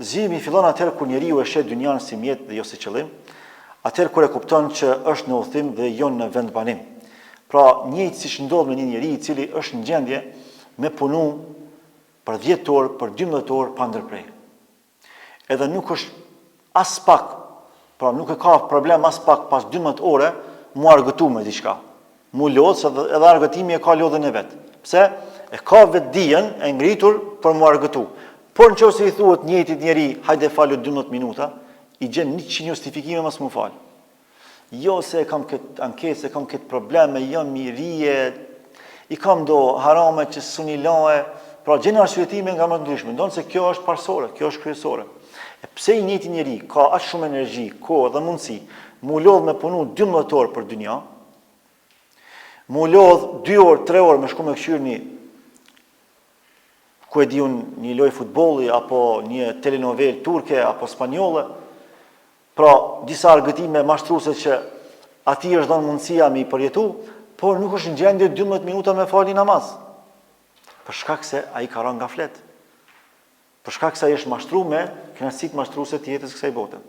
Zgjidhimi fillon atëherë kur njeriu e sheh dynjan si mjet dhe jo si qëllim, atëherë kur e kupton që është në udhtim dhe jo në vendbanim. Pra, njëjtë siç ndodh me një njeri i cili është në gjendje me punu për 10 orë, për 12 orë pa ndërprej. Edhe nuk është as pak, pra nuk e ka problem as pak pas 12 ore mu argëtu me diçka. Mu lodh se edhe argëtimi e ka lodhën e vet. Pse? E ka vetë dijen e ngritur për mu argëtu. Por nëse i thuhet njëjtit njeri, hajde falu 12 minuta, i gjen 100 justifikime mas mu fal. Jo se kam këtë ankesë, kam këtë probleme, jam mirije, i kam do harame që suni lae, pra gjen arsyetime nga më të ndryshme, ndonë se kjo është parsore, kjo është kryesore. E pse i njëjti njeri ka aq shumë energji, kohë dhe mundësi, mu lodh me punu 12 orë për dynja, mu lodh 2 orë, 3 orë me shku me këshyr ku e di unë një lojë futbolli, apo një telenovel turke, apo spanjolle, pra disa argëtime mashtruese që ati është dhënë mundësia me i përjetu, por nuk është në gjendje 12 minuta me fali namaz. Për shkak se ai ka rënë nga flet. Për shkak se ai është mashtruar me kënaqësitë mashtruese të jetës kësaj bote.